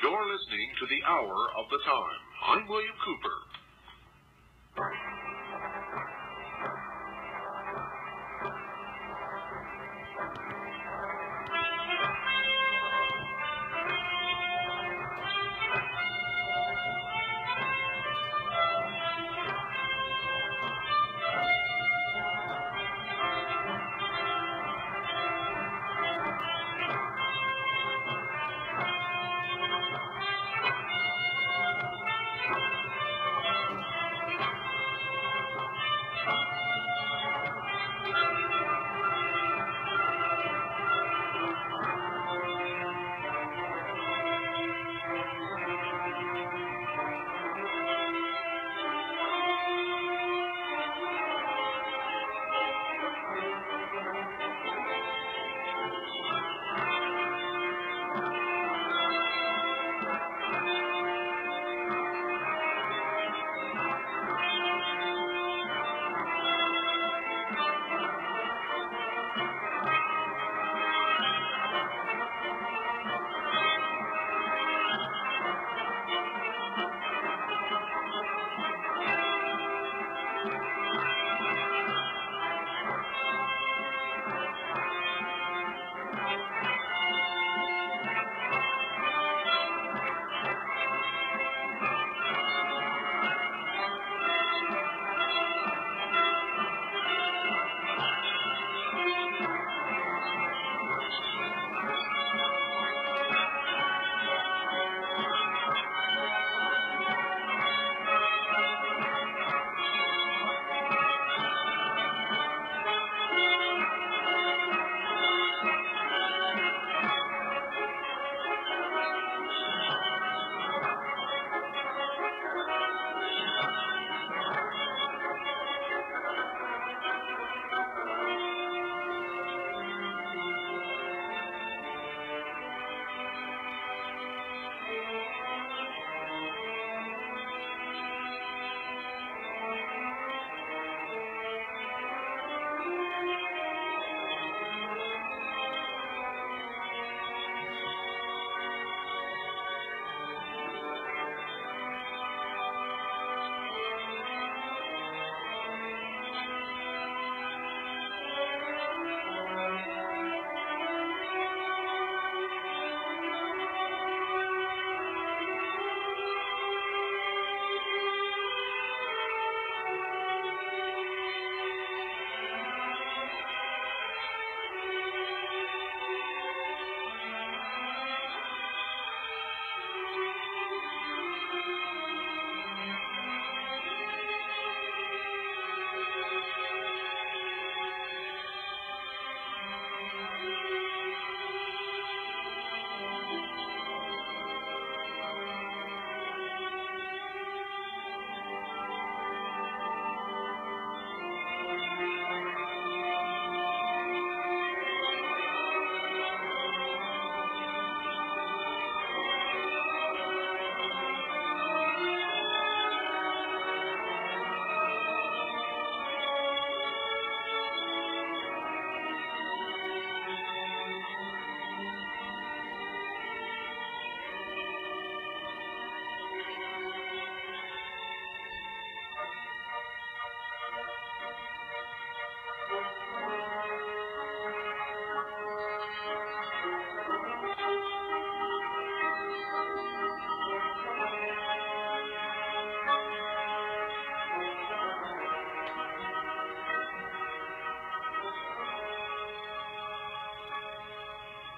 You're listening to the Hour of the Time. I'm William Cooper.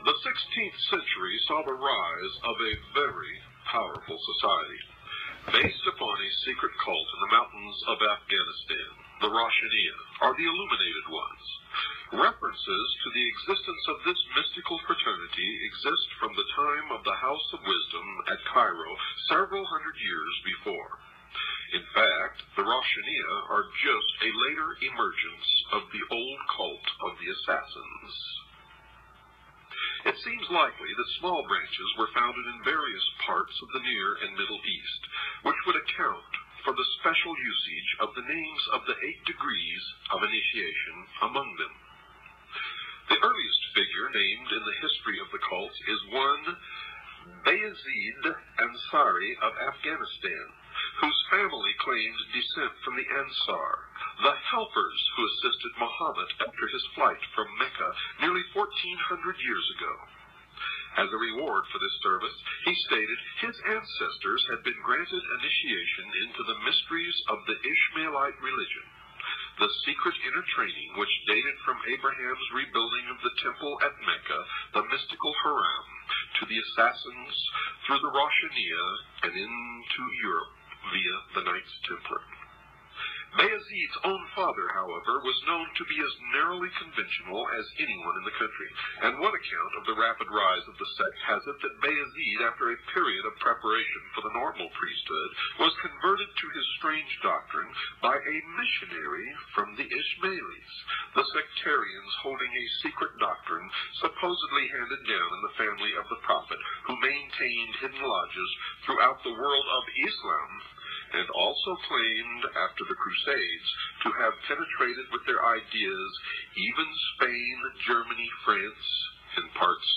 The 16th century saw the rise of a very powerful society, based upon a secret cult in the mountains of Afghanistan, the ROSHANIYA, or the Illuminated Ones. References to the existence of this mystical fraternity exist from the time of the House of Wisdom at Cairo several hundred years before. In fact, the ROSHANIYA are just a later emergence of the old cult of the Assassins. It seems likely that small branches were founded in various parts of the Near and Middle East, which would account for the special usage of the names of the 8 degrees of initiation among them. The earliest figure named in the history of the cult is one Bayezid Ansari of Afghanistan, whose family claimed descent from the Ansar, the helpers who assisted Muhammad after his flight from Mecca nearly 1,400 years ago. As a reward for this service, he stated his ancestors had been granted initiation into the mysteries of the Ishmaelite religion, the secret inner training which dated from Abraham's rebuilding of the temple at Mecca, the mystical Haram, to the assassins through the ROSHANIYA and into Europe via the Knights Templar. Bayezid's own father, however, was known to be as narrowly conventional as anyone in the country, and one account of the rapid rise of the sect has it that Bayezid, after a period of preparation for the normal priesthood, was converted to his strange doctrine by a missionary from the Ishmaelis, the sectarians holding a secret doctrine supposedly handed down in the family of the prophet, who maintained hidden lodges throughout the world of Islam, and also claimed, after the Crusades, to have penetrated with their ideas even Spain, Germany, France, and parts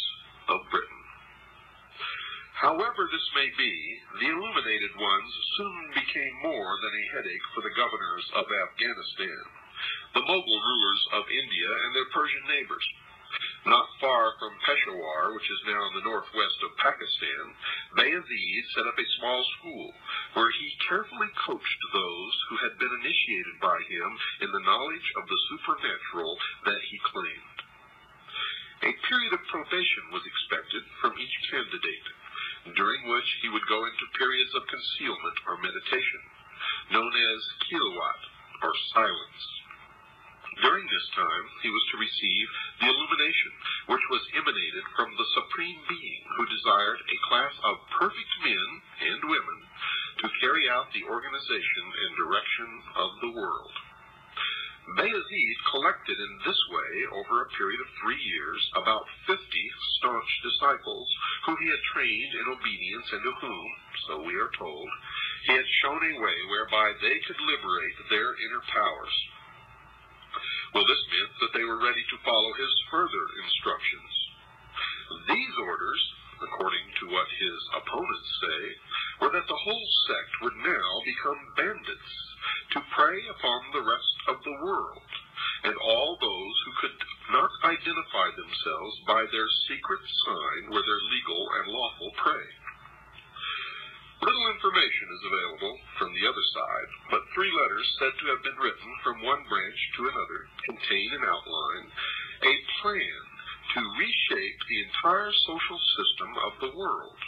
of Britain. However this may be, the illuminated ones soon became more than a headache for the governors of Afghanistan, the Mughal rulers of India, and their Persian neighbors. Not far from Peshawar, which is now in the northwest of Pakistan, Bayezid set up a small school where he carefully coached those who had been initiated by him in the knowledge of the supernatural that he claimed. A period of probation was expected from each candidate, during which he would go into periods of concealment or meditation, known as khilwat, or silence. During this time, he was to receive the illumination, which was emanated from the Supreme Being, who desired a class of perfect men and women to carry out the organization and direction of the world. Bayezid collected in this way, over a period of 3 years, about 50 staunch disciples, whom he had trained in obedience and to whom, so we are told, he had shown a way whereby they could liberate their inner powers. Well, this meant that they were ready to follow his further instructions. These orders, according to what his opponents say, were that the whole sect would now become bandits to prey upon the rest of the world, and all those who could not identify themselves by their secret sign were their legal and lawful prey. Little information is available from the other side, but 3 letters said to have been written from one branch to another contain an outline, a plan to reshape the entire social system of the world,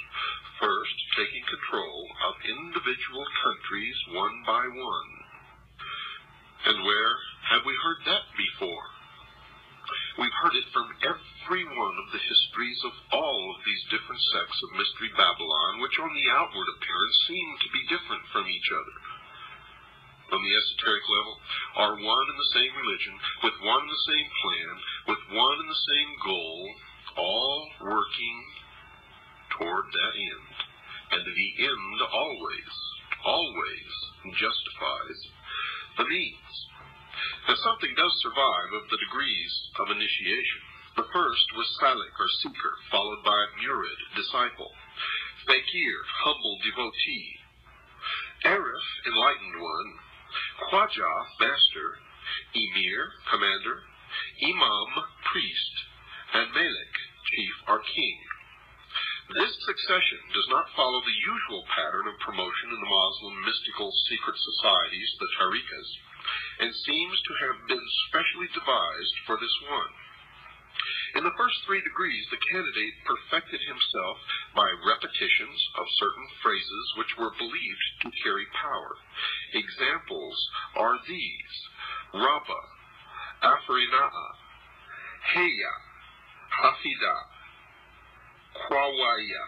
first taking control of individual countries one by one. And where have we heard that before? We've heard it from every one of the histories of all of these different sects of Mystery Babylon, which on the outward appearance seem to be different from each other. On the esoteric level, are one and the same religion, with one and the same plan, with one and the same goal, all working toward that end. And the end always justifies the means. Now, something does survive of the degrees of initiation. The first was Salik, or seeker, followed by Murid, disciple, Fakir, humble devotee, Arif, enlightened one, Khwaja, master, Emir, commander, Imam, priest, and Malik, chief or king. This succession does not follow the usual pattern of promotion in the Muslim mystical secret societies, the tariqas, and seems to have been specially devised for this one. In the first 3 degrees, the candidate perfected himself by repetitions of certain phrases which were believed to carry power. Examples are these: Rabba, Afrina'a, Heya, Hafida, Kwawaya.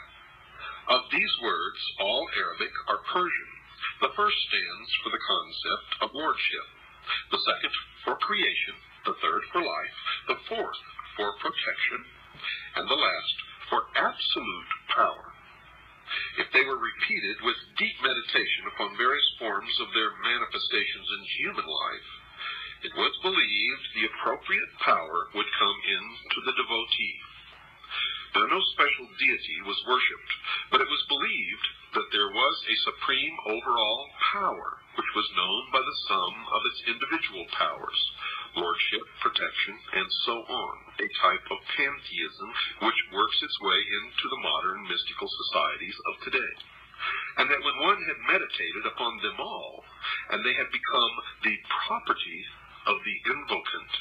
Of these words, all Arabic are Persian. The first stands for the concept of lordship, the second for creation, the third for life, the fourth for protection, and the last for absolute power. If they were repeated with deep meditation upon various forms of their manifestations in human life, it was believed the appropriate power would come into the devotee. Now, no special deity was worshipped, but it was believed that there was a supreme overall power, which was known by the sum of its individual powers, lordship, protection, and so on, a type of pantheism which works its way into the modern mystical societies of today. And that when one had meditated upon them all, and they had become the property of the invocant,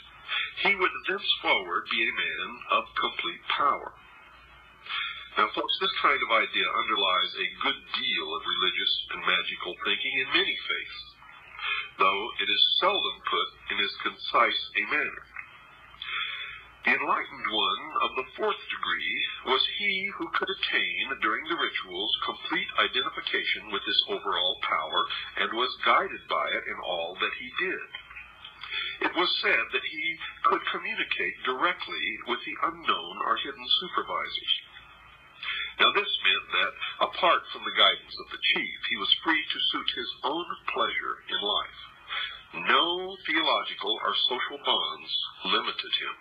he would thenceforward be a man of complete power. Now, folks, this kind of idea underlies a good deal of religious and magical thinking in many faiths, though it is seldom put in as concise a manner. The enlightened one of the fourth degree was he who could attain during the rituals complete identification with this overall power and was guided by it in all that he did. It was said that he could communicate directly with the unknown or hidden supervisors. Now, this meant that, apart from the guidance of the chief, he was free to suit his own pleasure in life. No theological or social bonds limited him.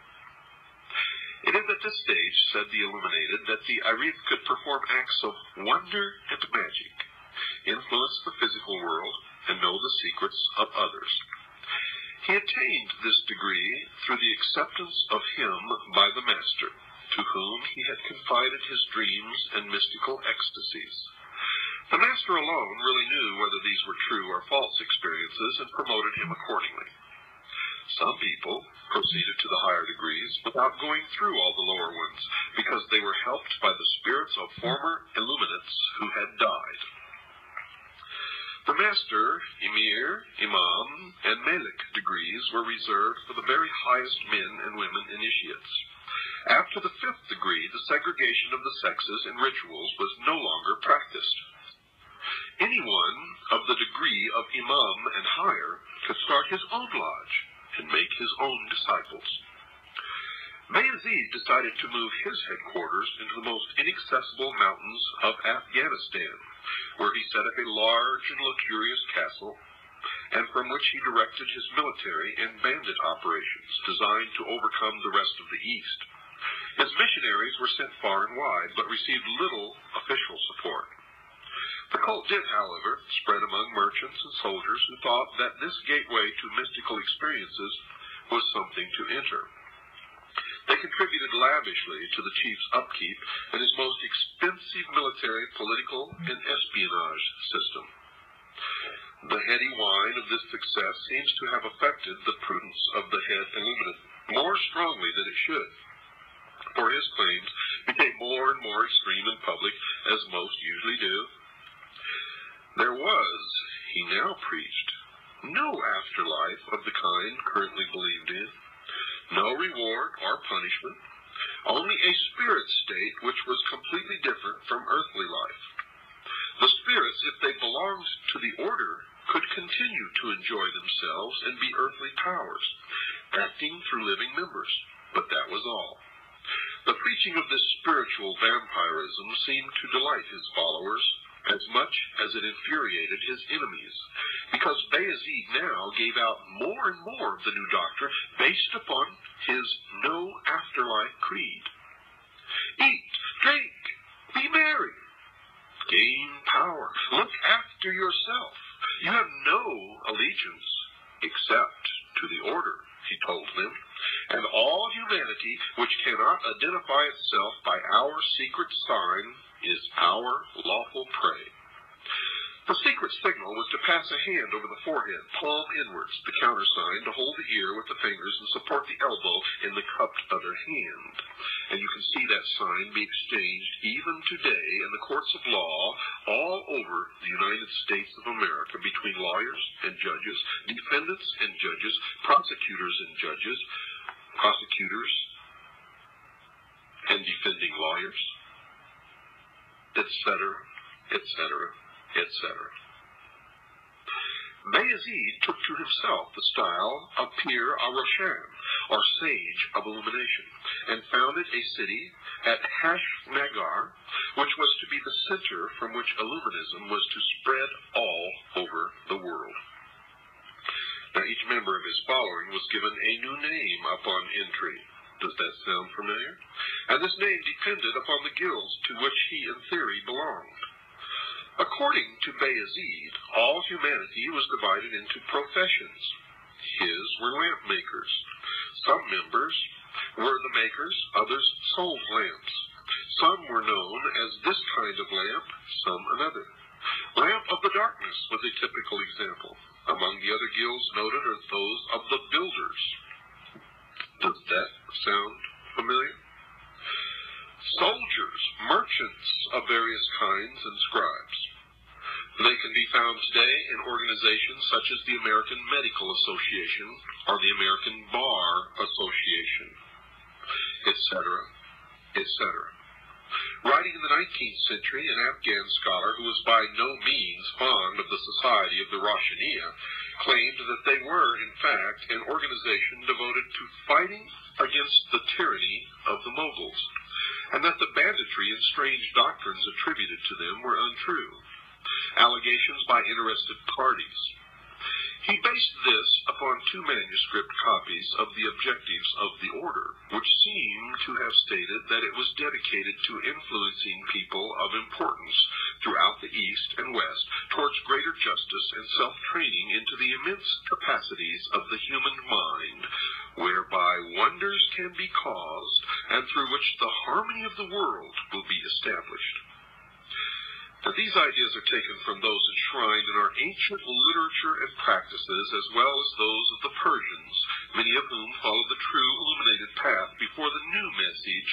It is at this stage, said the illuminated, that the Arif could perform acts of wonder and magic, influence the physical world, and know the secrets of others. He attained this degree through the acceptance of him by the master, to whom he had confided his dreams and mystical ecstasies. The master alone really knew whether these were true or false experiences and promoted him accordingly. Some people proceeded to the higher degrees without going through all the lower ones, because they were helped by the spirits of former illuminates who had died. The master, emir, imam, and malik degrees were reserved for the very highest men and women initiates. After the fifth degree, the segregation of the sexes in rituals was no longer practiced. Anyone of the degree of imam and higher could start his own lodge and make his own disciples. Bayezid decided to move his headquarters into the most inaccessible mountains of Afghanistan, where he set up a large and luxurious castle, and from which he directed his military and bandit operations designed to overcome the rest of the East. His missionaries were sent far and wide, but received little official support. The cult did, however, spread among merchants and soldiers who thought that this gateway to mystical experiences was something to enter. They contributed lavishly to the chief's upkeep and his most expensive military, political, and espionage system. The heady wine of this success seems to have affected the prudence of the head illuminate more strongly than it should, for his claims became more and more extreme in public, as most usually do. There was, he now preached, no afterlife of the kind currently believed in, no reward or punishment, only a spirit state which was completely different from earthly life. The spirits, if they belonged to the order, could continue to enjoy themselves and be earthly powers, acting through living members, but that was all. The preaching of this spiritual vampirism seemed to delight his followers as much as it infuriated his enemies, because Bayezid now gave out more and more of the new doctrine based upon his no afterlife creed. Eat, drink, be merry, gain power, look after yourself. You have no allegiance except to the order, he told them, and all humanity which cannot identify itself by our secret sign is our lawful prey. The secret signal was to pass a hand over the forehead, palm inwards, the countersign to hold the ear with the fingers and support the elbow in the cupped other hand. And you can see that sign be exchanged even today in the courts of law all over the United States of America between lawyers and judges, defendants and judges, prosecutors and judges, prosecutors and defending lawyers, etc., etc., etc. Bayezid took to himself the style of Pir al-Roshan, or sage of illumination, and founded a city at Hashnagar, which was to be the center from which Illuminism was to spread all over the world. Now, each member of his following was given a new name upon entry. Does that sound familiar? And this name depended upon the guilds to which he, in theory, belonged. According to Bayezid, all humanity was divided into professions. His were lamp makers. Some members were the makers, others sold lamps. Some were known as this kind of lamp, some another. Lamp of the darkness was a typical example. Among the other guilds noted are those of the builders. Does that sound familiar? Soldiers, merchants of various kinds, and scribes. They can be found today in organizations such as the American Medical Association or the American Bar Association, etc., etc. Writing in the 19th century, an Afghan scholar who was by no means fond of the society of the Roshaniya claimed that they were, in fact, an organization devoted to fighting against the tyranny of the Moguls, and that the banditry and strange doctrines attributed to them were untrue. Allegations by interested parties. He based this upon two manuscript copies of the objectives of the order, which seem to have stated that it was dedicated to influencing people of importance throughout the East and West towards greater justice and self-training into the immense capacities of the human mind, whereby wonders can be caused and through which the harmony of the world will be established. Now, these ideas are taken from those enshrined in our ancient literature and practices, as well as those of the Persians, many of whom followed the true illuminated path before the new message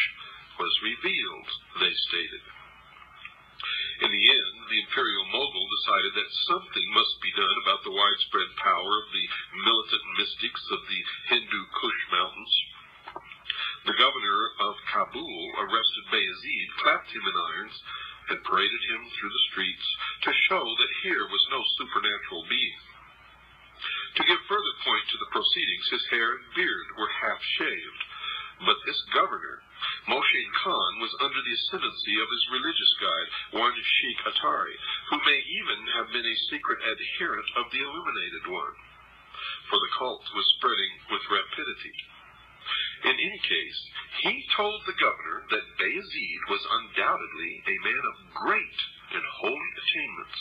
was revealed, they stated. In the end, the imperial mogul decided that something must be done about the widespread power of the militant mystics of the Hindu Kush mountains. The governor of Kabul arrested Bayezid, clapped him in irons, and paraded him through the streets to show that here was no supernatural being. To give further point to the proceedings, his hair and beard were half-shaved, but this governor, Moshe Khan, was under the ascendancy of his religious guide, one Sheikh Atari, who may even have been a secret adherent of the illuminated one, for the cult was spreading with rapidity. In any case, he told the governor that Bayezid was undoubtedly a man of great and holy attainments,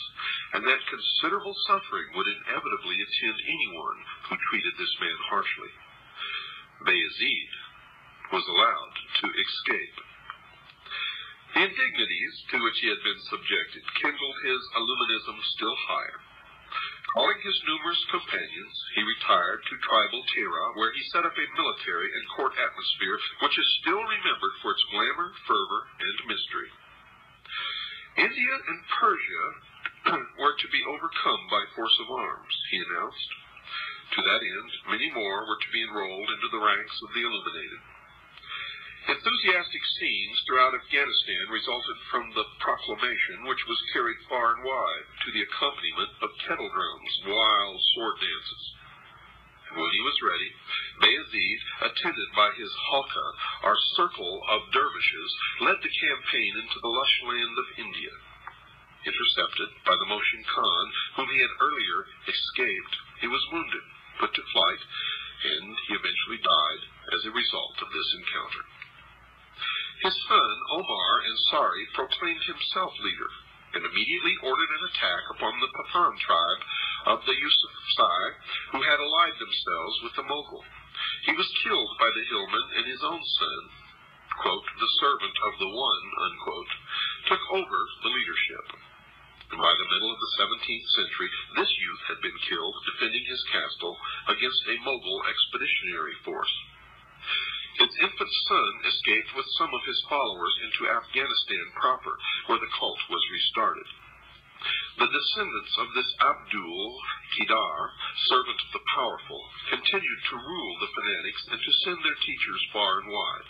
and that considerable suffering would inevitably attend anyone who treated this man harshly. Bayezid was allowed to escape. The indignities to which he had been subjected kindled his Illuminism still higher. Calling his numerous companions, he retired to tribal Tehra, where he set up a military and court atmosphere which is still remembered for its glamour, fervor, and mystery. India and Persia were to be overcome by force of arms, he announced. To that end, many more were to be enrolled into the ranks of the illuminated. Enthusiastic scenes throughout Afghanistan resulted from the proclamation, which was carried far and wide to the accompaniment of kettle drums, wild sword dances. And when he was ready, Bayezid, attended by his halqa, or circle of dervishes, led the campaign into the lush land of India. Intercepted by the Moshe Khan, whom he had earlier escaped, he was wounded, put to flight, and he eventually died as a result of this encounter. His son, Omar Ansari, proclaimed himself leader, and immediately ordered an attack upon the Pathan tribe of the Yusufzai, who had allied themselves with the Mogul. He was killed by the hillman, and his own son, quote, the servant of the one, unquote, took over the leadership. And by the middle of the 17th century, this youth had been killed defending his castle against a Mogul expeditionary force. His infant son escaped with some of his followers into Afghanistan proper, where the cult was restarted. The descendants of this Abdul Qidar, servant of the powerful, continued to rule the fanatics and to send their teachers far and wide.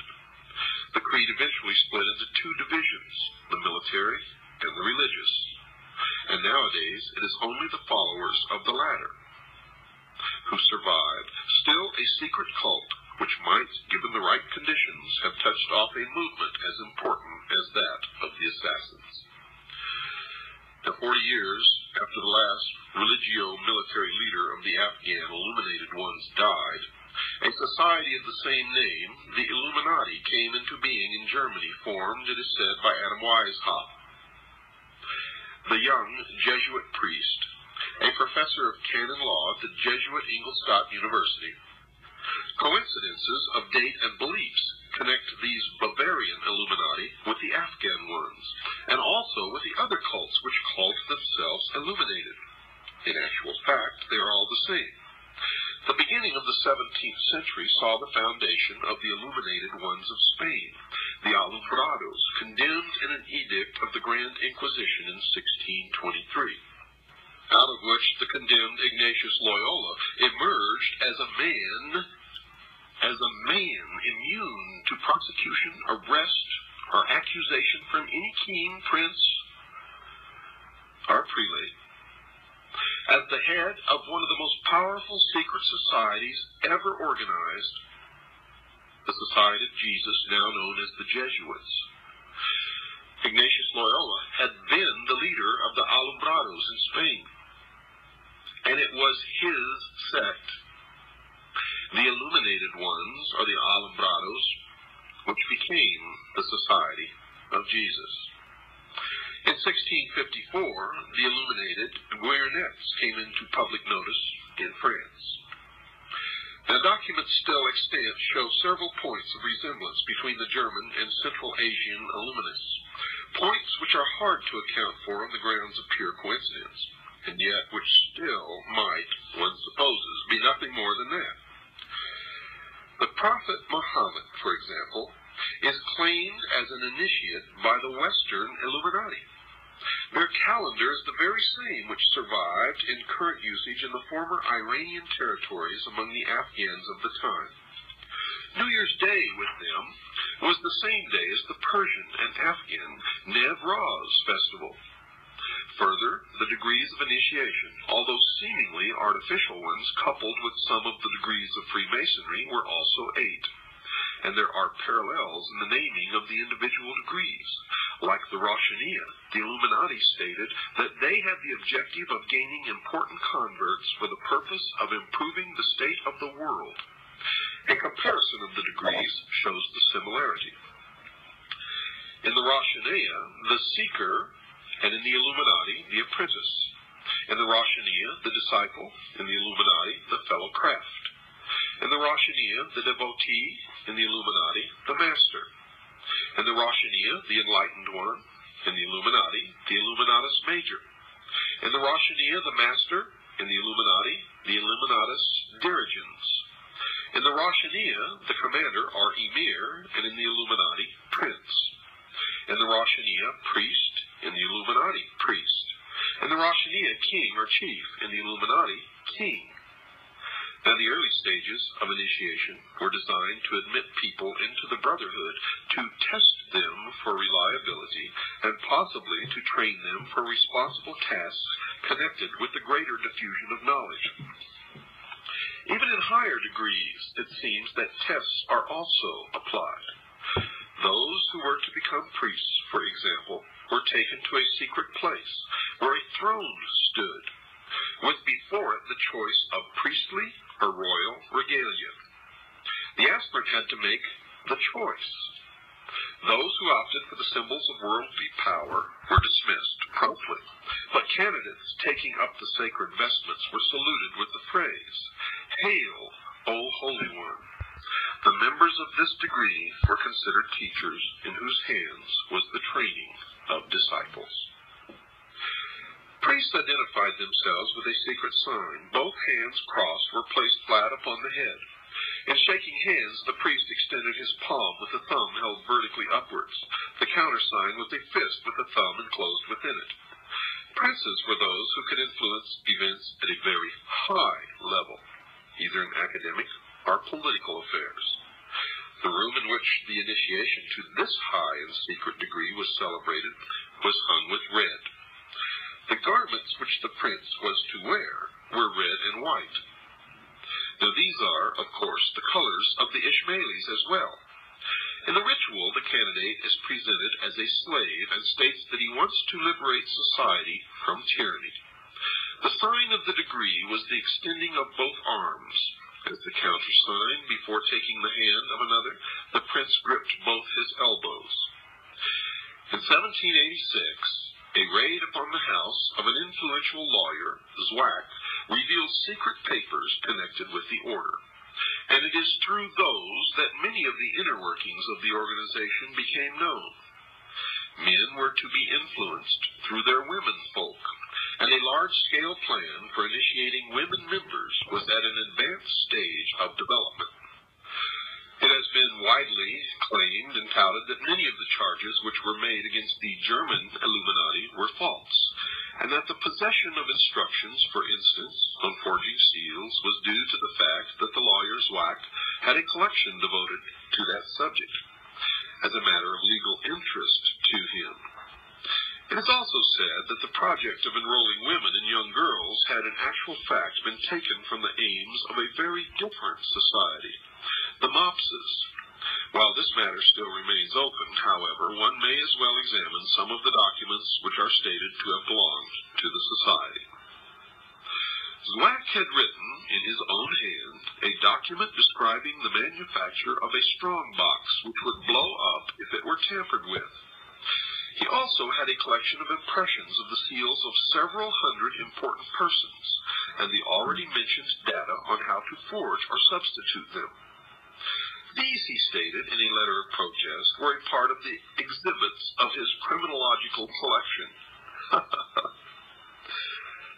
The creed eventually split into two divisions, the military and the religious, and nowadays it is only the followers of the latter who survived, still a secret cult which might, given the right conditions, have touched off a movement as important as that of the assassins. Now, 40 years after the last religio-military leader of the Afghan Illuminated Ones died, a society of the same name, the Illuminati, came into being in Germany, formed, it is said, by Adam Weishaupt. The young Jesuit priest, a professor of canon law at the Jesuit Ingolstadt University. Coincidences of date and beliefs connect these Bavarian Illuminati with the Afghan ones, and also with the other cults which called themselves Illuminated. In actual fact, they are all the same. The beginning of the 17th century saw the foundation of the Illuminated Ones of Spain, the Alumbrados, condemned in an edict of the Grand Inquisition in 1623, out of which the condemned Ignatius Loyola emerged as a man immune to prosecution, arrest, or accusation from any king, prince, or prelate. As the head of one of the most powerful secret societies ever organized, the Society of Jesus, now known as the Jesuits, Ignatius Loyola had been the leader of the Alumbrados in Spain, and it was his sect, the Illuminated Ones, or the Alumbrados, which became the Society of Jesus. In 1654, the Illuminated Guernets came into public notice in France. Now, documents still extant show several points of resemblance between the German and Central Asian Illuminists, points which are hard to account for on the grounds of pure coincidence, and yet which still might, one supposes, be nothing more than that. The Prophet Muhammad, for example, is claimed as an initiate by the Western Illuminati. Their calendar is the very same which survived in current usage in the former Iranian territories among the Afghans of the time. New Year's Day with them was the same day as the Persian and Afghan Navroz festival. Further, the degrees of initiation, although seemingly artificial ones coupled with some of the degrees of Freemasonry, were also 8. And there are parallels in the naming of the individual degrees. Like the ROSHANIYA, the Illuminati stated that they had the objective of gaining important converts for the purpose of improving the state of the world. A comparison of the degrees shows the similarity. In the ROSHANIYA, the seeker, and in the Illuminati, the apprentice. In the ROSHANIYA, the disciple. In the Illuminati, the fellow craft. In the ROSHANIYA, the devotee. In the Illuminati, the master. In the ROSHANIYA, the enlightened one. In the Illuminati, the Illuminatus major. In the ROSHANIYA, the master. In the Illuminati, the Illuminatus dirigens. In the ROSHANIYA, the commander, or emir, and in the Illuminati, prince. In the ROSHANIYA, priest. In the Illuminati, priest. In the ROSHANIYA, king or chief. In the Illuminati, king. Now, the early stages of initiation were designed to admit people into the brotherhood, to test them for reliability, and possibly to train them for responsible tasks connected with the greater diffusion of knowledge. Even in higher degrees, it seems that tests are also applied. Those who were to become priests, for example, were taken to a secret place where a throne stood, with before it the choice of priestly or royal regalia. The aspirant had to make the choice. Those who opted for the symbols of worldly power were dismissed promptly, but candidates taking up the sacred vestments were saluted with the phrase, "Hail, O Holy One." The members of this degree were considered teachers in whose hands was the training of disciples. Priests identified themselves with a secret sign. Both hands crossed were placed flat upon the head. In shaking hands, the priest extended his palm with the thumb held vertically upwards. The countersign was a fist with the thumb enclosed within it. Princes were those who could influence events at a very high level, either in academic or political affairs. The room in which the initiation to this high and secret degree was celebrated was hung with red. The garments which the prince was to wear were red and white. Now these are, of course, the colors of the Ishmaelis as well. In the ritual, the candidate is presented as a slave and states that he wants to liberate society from tyranny. The sign of the degree was the extending of both arms. As the countersign, before taking the hand of another, the prince gripped both his elbows. In 1786, a raid upon the house of an influential lawyer, Zwack, revealed secret papers connected with the order. And it is through those that many of the inner workings of the organization became known. Men were to be influenced through their womenfolk, and a large-scale plan for initiating women members was at an advanced stage of development. It has been widely claimed and touted that many of the charges which were made against the German Illuminati were false, and that the possession of instructions, for instance, on forging seals, was due to the fact that the lawyer Zwack had a collection devoted to that subject, as a matter of legal interest to him. It is also said that the project of enrolling women and young girls had in actual fact been taken from the aims of a very different society, the Mopses. While this matter still remains open, however, one may as well examine some of the documents which are stated to have belonged to the society. Zwack had written, in his own hand, a document describing the manufacture of a strong box which would blow up if it were tampered with. He also had a collection of impressions of the seals of several hundred important persons, and the already mentioned data on how to forge or substitute them. These, he stated in a letter of protest, were a part of the exhibits of his criminological collection.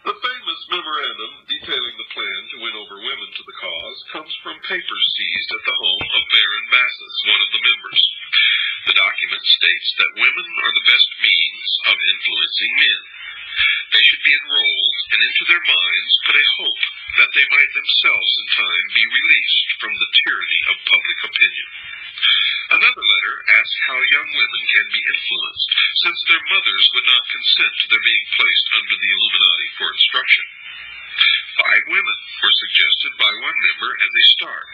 The famous memorandum detailing the plan to win over women to the cause comes from papers seized at the home of Baron Bassus, one of the members. The document states that women are the best means of influencing men. They should be enrolled, and into their minds put a hope that they might themselves in time be released from the tyranny of public opinion. Another letter asks how young women can be influenced, since their mothers would not consent to their being placed under the Illuminati for instruction. 5 women were suggested by one member as a start.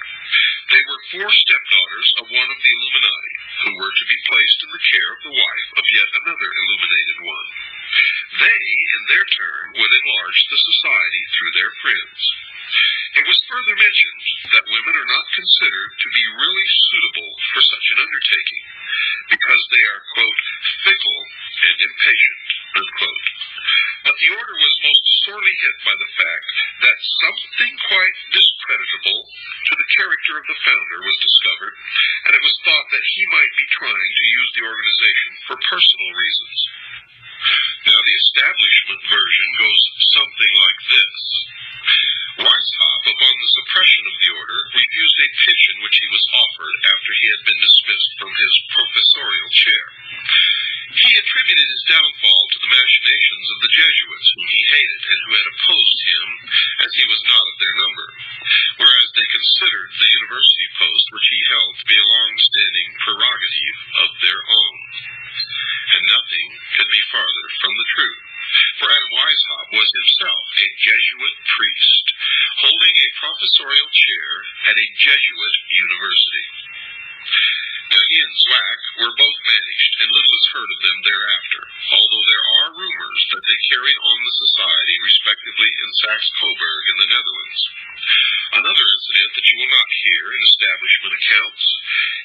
They were 4 stepdaughters of one of the Illuminati, who were to be placed in the care of the wife of yet another illuminated one. They, in their turn, would enlarge the society through their friends. It was further mentioned that women are not considered to be really suitable for such an undertaking, because they are, quote, fickle and impatient, unquote. But the order was most sorely hit by the fact that something quite discreditable to the character of the founder was discovered, and it was thought that he might be trying to use the organization for personal reasons. Now, the establishment version goes something like this. Weishaupt, upon the suppression of the order, refused a pension which he was offered after he had been dismissed from his professorial chair. He attributed his downfall to the machinations of the Jesuits, whom he hated and who had opposed him, as he was not of their number, whereas they considered the university post which he held to be a long-standing prerogative of their own. And nothing could be farther from the truth, for Adam Weishaupt was himself a Jesuit priest, holding a professorial chair at a Jesuit university. Now, he and Zwack were both banished, and little is heard of them thereafter, although there are rumors that they carried on the society, respectively, in Saxe-Coburg in the Netherlands. Another incident that you will not hear in establishment accounts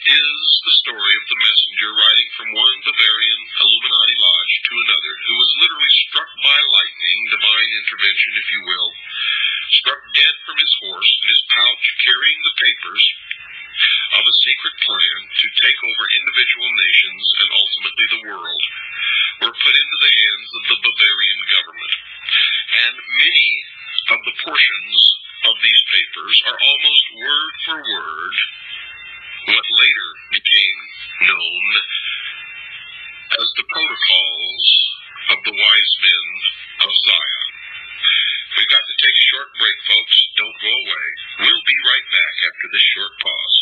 is the story of the messenger riding from one Bavarian Illuminati lodge to another, who was literally struck by lightning, divine intervention if you will, struck dead from his horse, and his pouch carrying the papers of a secret plan to take over individual nations and ultimately the world, were put into the hands of the Bavarian government. And many of the portions of these papers are almost word for word what later became known as the protocols of the wise men of Zion. We've got to take a short break, folks. Don't go away. We'll be right back after this short pause.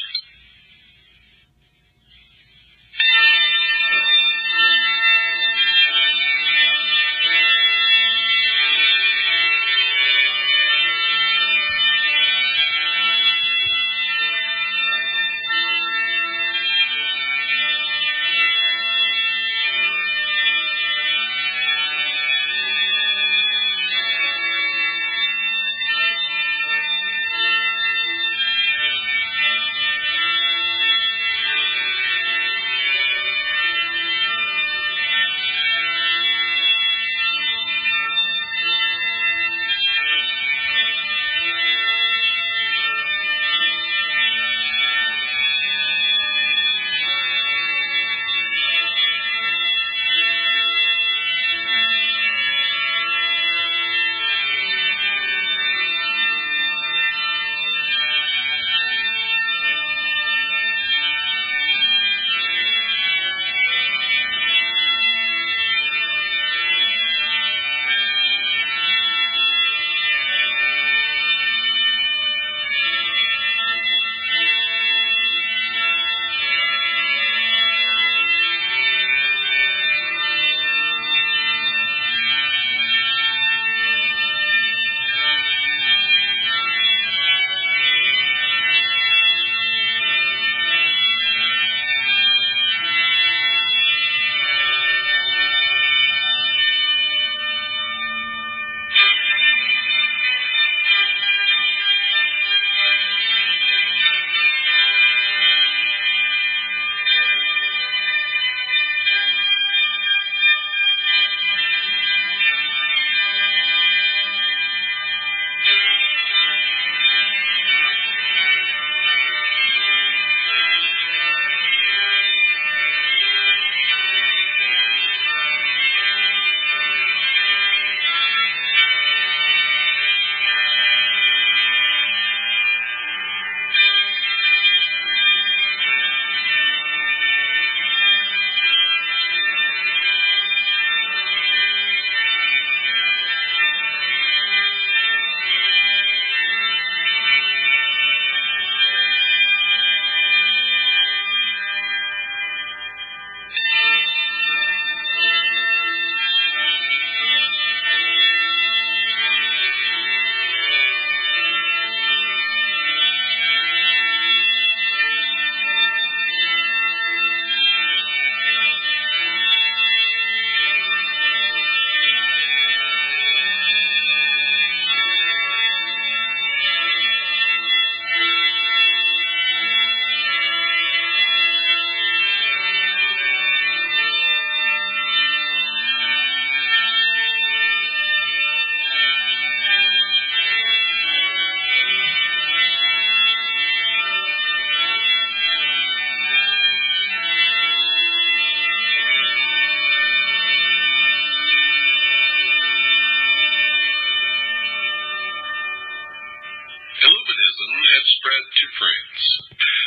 poison had spread to France.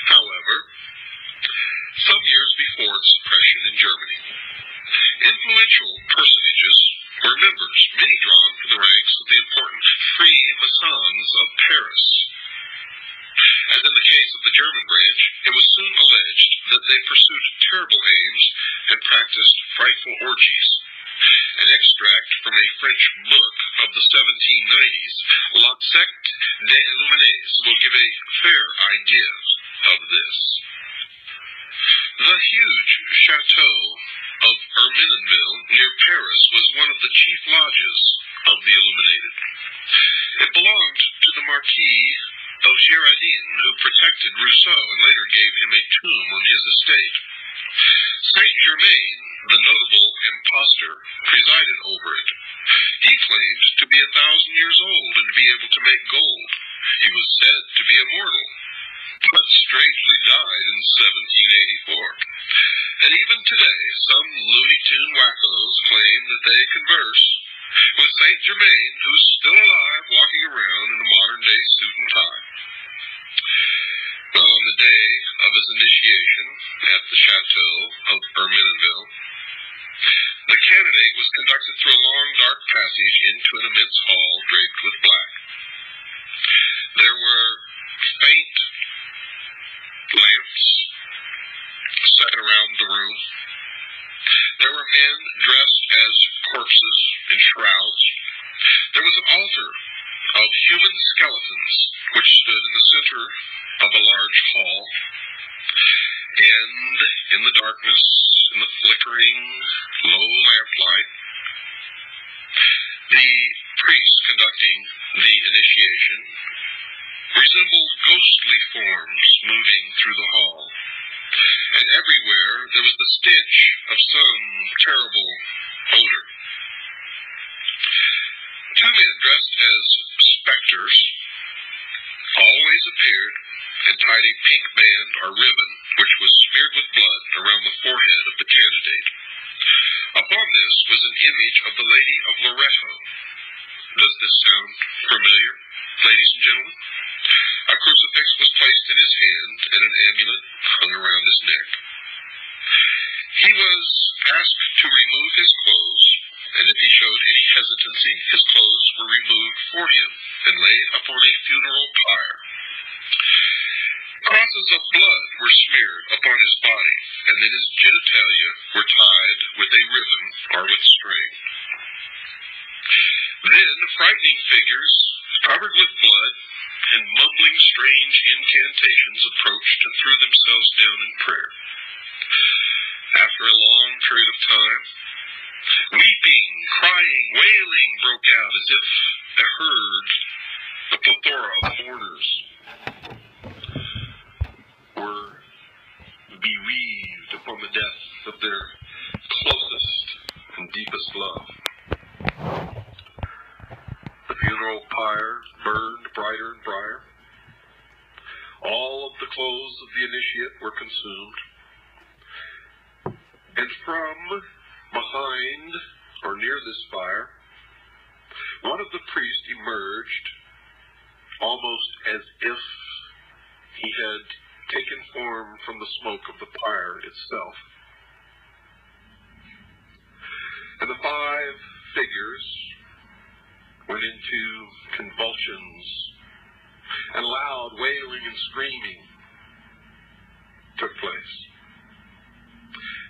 However, some years before its suppression in Germany, influential personages were members, many drawn from the ranks of the important Freemasons of Paris. As in the case of the German branch, it was soon alleged that they pursued terrible aims and practiced frightful orgies. An extract from a French book of the 1790s, La Secte des Illuminés, will give a fair idea of this. The huge chateau of Ermenonville near Paris was one of the chief lodges of the Illuminated. It belonged to the Marquis of Girardin, who protected Rousseau and later gave him a tomb on his estate. Saint-Germain, the notable impostor, presided over it. He claimed to be 1,000 years old and to be able to make gold. He was said to be immortal, but strangely died in 1784. And even today, some Looney Tune wackos claim that they converse with Saint Germain, who's still alive, walking around in a modern-day suit and tie. Well, on the day of his initiation at the Chateau of Ermenonville, the candidate was conducted through a long, dark passage into an immense hall draped with black. There were faint lamps set around the room. There were men dressed as corpses in shrouds. There was an altar of human skeletons which stood in the center of a large hall. And in the darkness, in the flickering, low lamplight, the priest conducting the initiation resembled ghostly forms moving through the hall. And everywhere there was the stench of some terrible odor. Two men dressed as specters always appeared and tied a pink band or ribbon which was smeared with blood around the forehead of the candidate. Upon this was an image of the Lady of Loretto. Does this sound familiar, ladies and gentlemen? A crucifix was placed in his hand and an amulet hung around his neck. He was asked to remove his clothes, and if he showed any hesitancy, his clothes were removed for him and laid upon a funeral pyre. Crosses of blood were smeared upon his body, and then his genitalia were tied with a ribbon or with string. Then frightening figures, covered with blood and mumbling strange incantations, approached and threw themselves down in prayer. After a long period of time, weeping, crying, wailing broke out as if a herd, a plethora of mourners, were bereaved upon the death of their closest and deepest love. The funeral pyre burned brighter and brighter. All of the clothes of the initiate were consumed. And from behind, or near this fire, one of the priests emerged almost as if he had taken form from the smoke of the pyre itself. And the 5 figures went into convulsions, and loud wailing and screaming took place.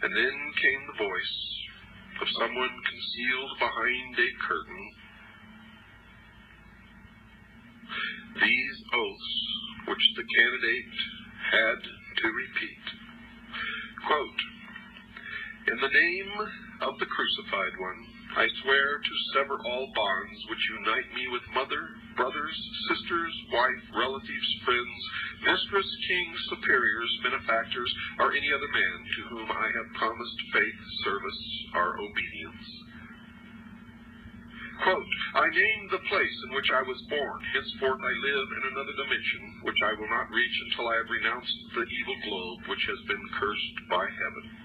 And then came the voice of someone concealed behind a curtain. These oaths which the candidate had to repeat. Quote, "In the name of the crucified one, I swear to sever all bonds which unite me with mother, brothers, sisters, wife, relatives, friends, mistress, kings, superiors, benefactors, or any other man to whom I have promised faith, service, or obedience." Quote, "I name the place in which I was born. Henceforth I live in another dimension, which I will not reach until I have renounced the evil globe which has been cursed by heaven.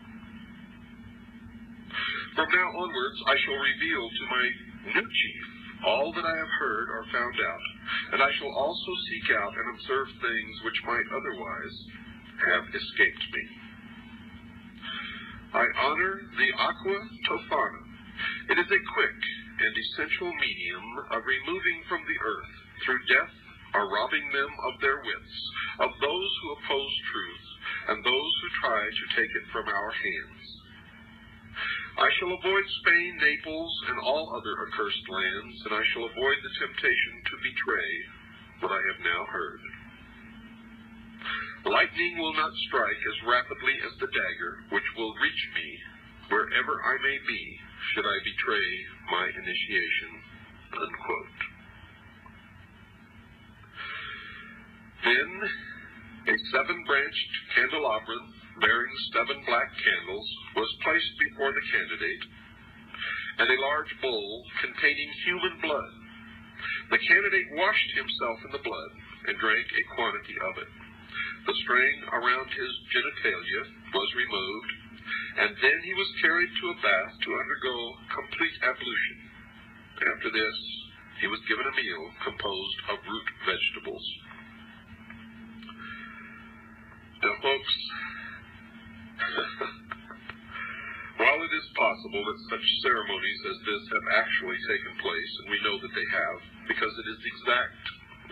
From now onwards I shall reveal to my new chief all that I have heard or found out, and I shall also seek out and observe things which might otherwise have escaped me. I honor the aqua tofana. It is a quick and essential medium of removing from the earth, through death or robbing them of their wits, of those who oppose truth, and those who try to take it from our hands. I shall avoid Spain, Naples, and all other accursed lands, and I shall avoid the temptation to betray what I have now heard. Lightning will not strike as rapidly as the dagger, which will reach me wherever I may be, should I betray my initiation." Unquote. Then a 7-branched candelabra bearing 7 black candles was placed before the candidate, and a large bowl containing human blood. The candidate washed himself in the blood and drank a quantity of it. The string around his genitalia was removed, and then he was carried to a bath to undergo complete ablution. After this, he was given a meal composed of root vegetables. Now, folks, while it is possible that such ceremonies as this have actually taken place, and we know that they have, because it is the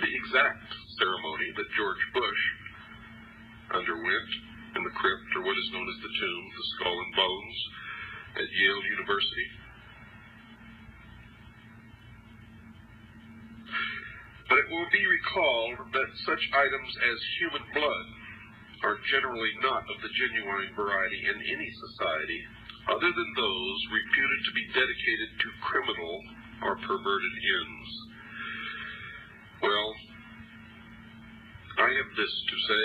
exact ceremony that George Bush underwent in the crypt, or what is known as the tomb, the Skull and Bones, at Yale University. But it will be recalled that such items as human blood are generally not of the genuine variety in any society, other than those reputed to be dedicated to criminal or perverted ends. Well, I have this to say: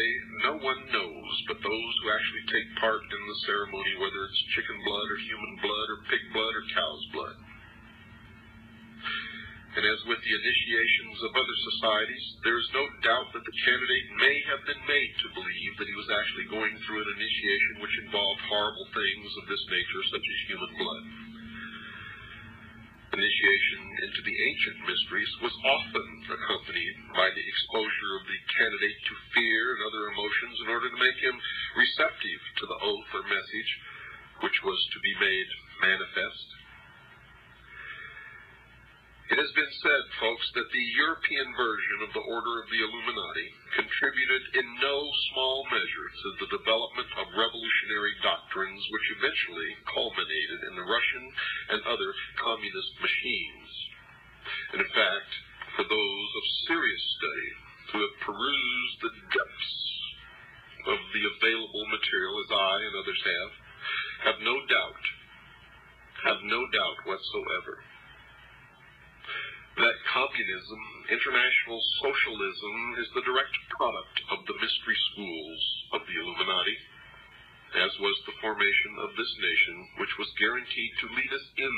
no one knows but those who actually take part in the ceremony, whether it's chicken blood or human blood or pig blood or cow's blood. And as with the initiations of other societies, there is no doubt that the candidate may have been made to believe that he was actually going through an initiation which involved horrible things of this nature, such as human blood. Initiation into the ancient mysteries was often accompanied by the exposure of the candidate to fear and other emotions in order to make him receptive to the oath or message which was to be made manifest. It has been said, folks, that the European version of the Order of the Illuminati contributed in no small measure to the development of revolutionary doctrines which eventually culminated in the Russian and other communist machines. And in fact, for those of serious study who have perused the depths of the available material, as I and others have no doubt whatsoever that communism, international socialism, is the direct product of the mystery schools of the Illuminati, as was the formation of this nation, which was guaranteed to lead us in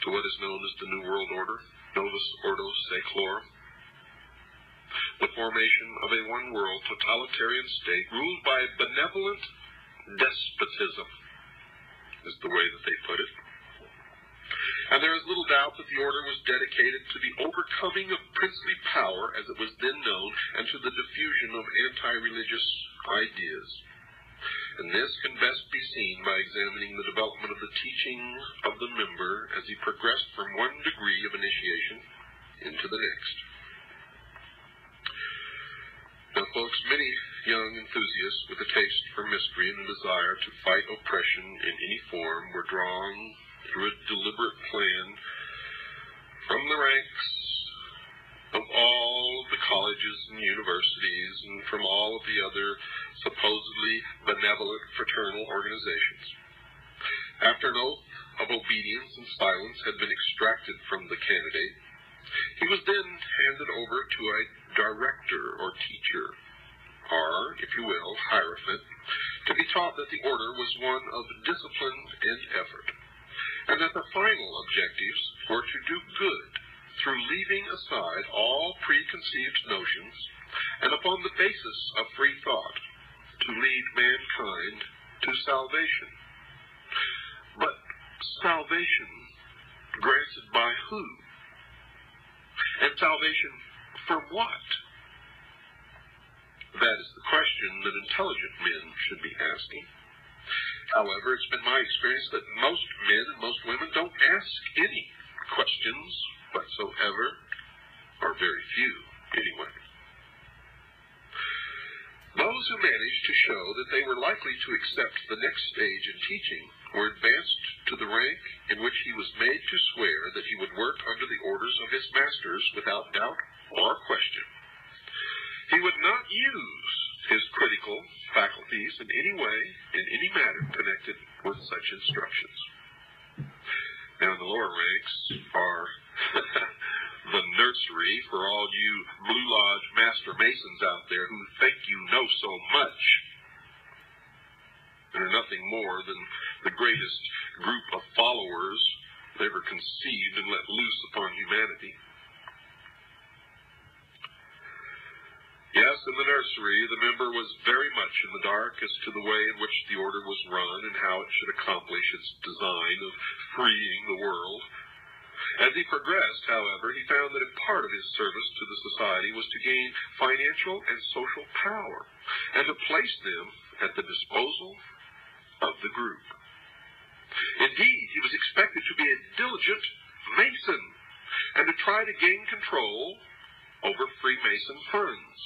to what is known as the New World Order, Novus Ordo Seclorum, the formation of a one-world totalitarian state ruled by benevolent despotism, is the way that they put it. And there is little doubt that the order was dedicated to the overcoming of princely power, as it was then known, and to the diffusion of anti-religious ideas. And this can best be seen by examining the development of the teaching of the member as he progressed from one degree of initiation into the next. Now, folks, many young enthusiasts with a taste for mystery and a desire to fight oppression in any form were drawn through a deliberate plan from the ranks of all of the colleges and universities and from all of the other supposedly benevolent fraternal organizations. After an oath of obedience and silence had been extracted from the candidate, he was then handed over to a director or teacher, or, if you will, hierophant, to be taught that the order was one of discipline and effort, and that the final objectives were to do good through leaving aside all preconceived notions and upon the basis of free thought to lead mankind to salvation. But salvation granted by who? And salvation from what? That is the question that intelligent men should be asking. However, it's been my experience that most men and most women don't ask any questions whatsoever, or very few anyway. Those who managed to show that they were likely to accept the next stage in teaching were advanced to the rank in which he was made to swear that he would work under the orders of his masters without doubt or question. He would not use his critical faculties in any way, in any matter connected with such instructions. Now, in the lower ranks are the nursery for all you Blue Lodge Master Masons out there who think you know so much and are nothing more than the greatest group of followers ever conceived and let loose upon humanity. Yes, in the nursery, the member was very much in the dark as to the way in which the order was run and how it should accomplish its design of freeing the world. As he progressed, however, he found that a part of his service to the society was to gain financial and social power and to place them at the disposal of the group. Indeed, he was expected to be a diligent Mason and to try to gain control over Freemason funds.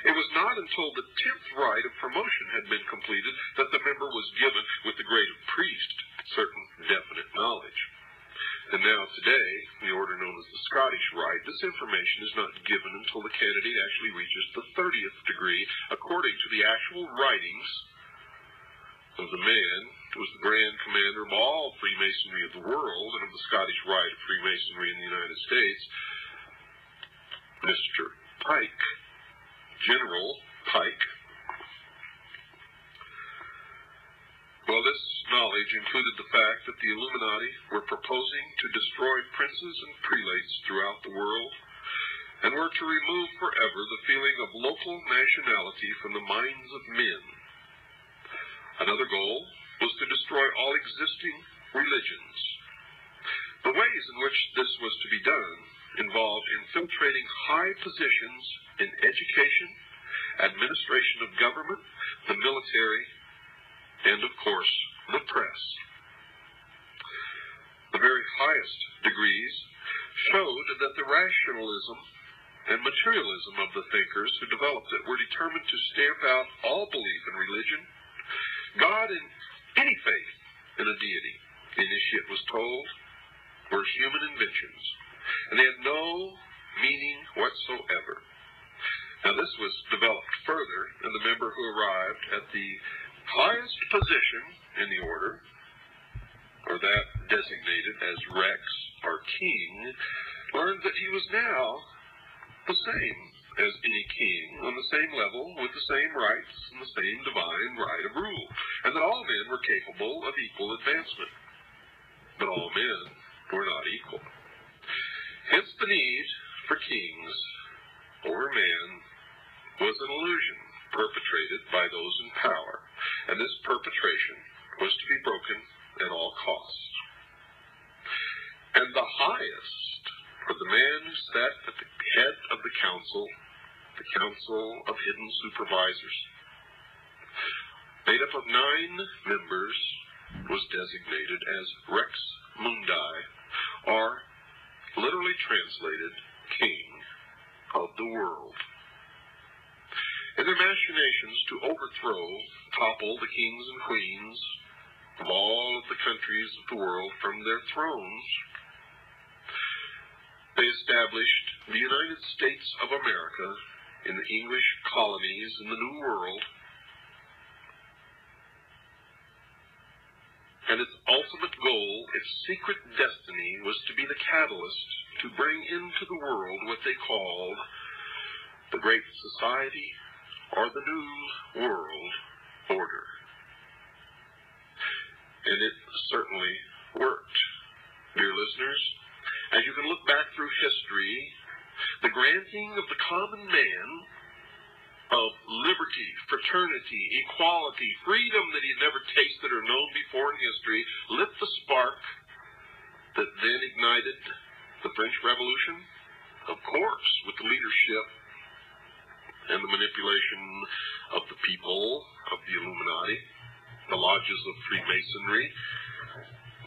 It was not until the 10th rite of promotion had been completed that the member was given, with the grade of priest, certain definite knowledge. And now today, the order known as the Scottish Rite, this information is not given until the candidate actually reaches the 30th degree, according to the actual writings of the man who was the Grand Commander of all Freemasonry of the world and of the Scottish Rite of Freemasonry in the United States, Mr. Pike, General Pike. Well, this knowledge included the fact that the Illuminati were proposing to destroy princes and prelates throughout the world and were to remove forever the feeling of local nationality from the minds of men. Another goal was to destroy all existing religions. The ways in which this was to be done involved infiltrating high positions in education, administration of government, the military, and, of course, the press. The very highest degrees showed that the rationalism and materialism of the thinkers who developed it were determined to stamp out all belief in religion, God, and any faith in a deity. The initiate was told were human inventions, and they had no meaning whatsoever. Now, this was developed further, and the member who arrived at the highest position in the order, or that designated as Rex, or King, learned that he was now the same as any king, on the same level, with the same rights and the same divine right of rule, and that all men were capable of equal advancement. But all men were not equal. Hence the need for kings over man was an illusion perpetrated by those in power, and this perpetration was to be broken at all costs. And the highest, for the man who sat at the head of the council of hidden supervisors, made up of 9 members, was designated as Rex Mundi, or literally translated, King of the World. In their machinations to overthrow, topple the kings and queens of all of the countries of the world from their thrones, they established the United States of America in the English colonies in the New World, and its ultimate goal, its secret destiny, was to be the catalyst to bring into the world what they called the Great Society, or the New World Order. And it certainly worked. Dear listeners, as you can look back through history, the granting of the common man of liberty, fraternity, equality, freedom that he had never tasted or known before in history lit the spark that then ignited the French Revolution, of course, with the leadership and the manipulation of the people of the Illuminati, the lodges of Freemasonry,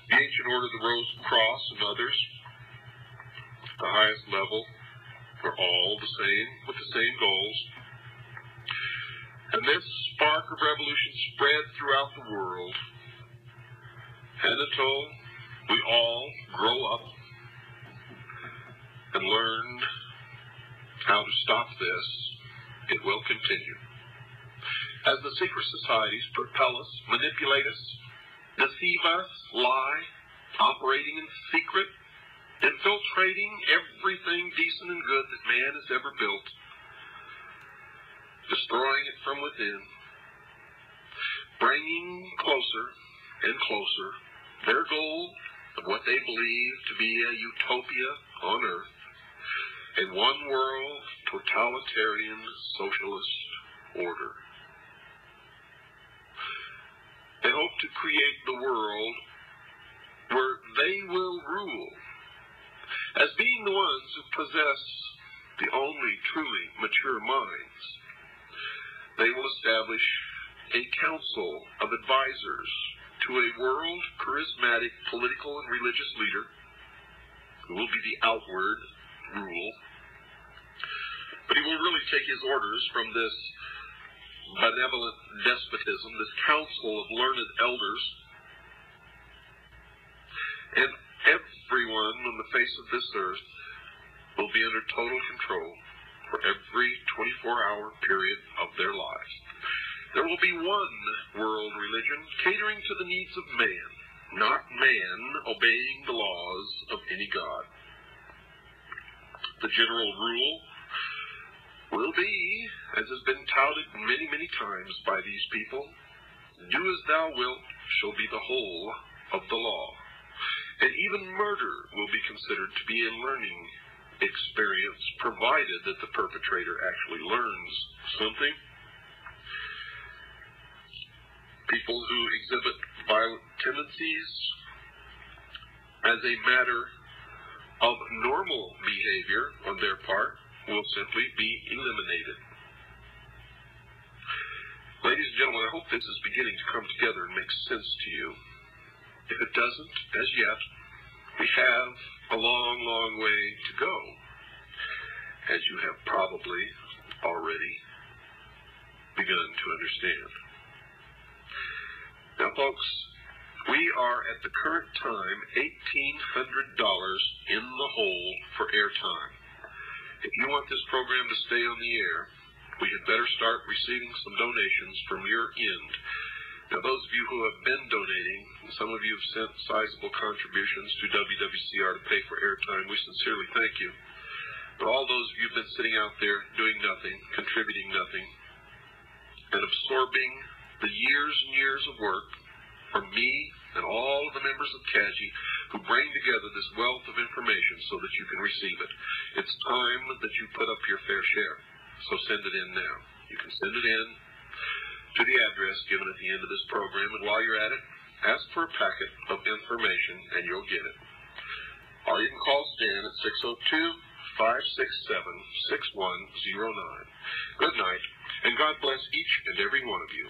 the Ancient Order of the Rose Cross, and others. The highest level are all the same, with the same goals. And this spark of revolution spread throughout the world. And until we all grow up and learn how to stop this, it will continue. As the secret societies propel us, manipulate us, deceive us, lie, operating in secret, infiltrating everything decent and good that man has ever built, destroying it from within, bringing closer and closer their goal of what they believe to be a utopia on earth, a one-world, totalitarian, socialist order. They hope to create the world where they will rule, as being the ones who possess the only truly mature minds. They will establish a council of advisors to a world charismatic political and religious leader who will be the outward rule. But he will really take his orders from this benevolent despotism, this council of learned elders. And everyone on the face of this earth will be under total control for every 24-hour period of their lives. There will be one world religion catering to the needs of man, not man obeying the laws of any god. The general rule will be, as has been touted many, many times by these people, do as thou wilt shall be the whole of the law. And even murder will be considered to be a learning experience, provided that the perpetrator actually learns something. People who exhibit violent tendencies as a matter of normal behavior on their part will simply be eliminated. Ladies and gentlemen, I hope this is beginning to come together and make sense to you. If it doesn't, as yet, we have a long, long way to go, as you have probably already begun to understand. Now, folks, we are at the current time $1,800 in the hole for airtime. If you want this program to stay on the air, we had better start receiving some donations from your end. Now, those of you who have been donating, some of you have sent sizable contributions to WWCR to pay for airtime. We sincerely thank you. But all those of you who have been sitting out there doing nothing, contributing nothing, and absorbing the years and years of work from me and all of the members of CAGI who bring together this wealth of information so that you can receive it. It's time that you put up your fair share. So send it in now. You can send it in to the address given at the end of this program, and while you're at it, ask for a packet of information and you'll get it. Or you can call Stan at 602-567-6109. Good night, and God bless each and every one of you.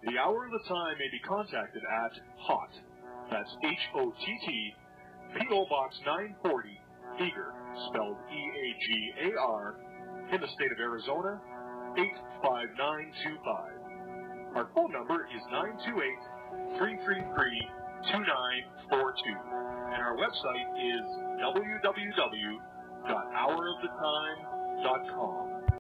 The Hour of the Time may be contacted at HOTT, that's H-O-T-T, P.O. Box 940, Eager, spelled E-A-G-A-R, in the state of Arizona, 85925. Our phone number is 928-333-2942, and our website is www.houroftetime.com.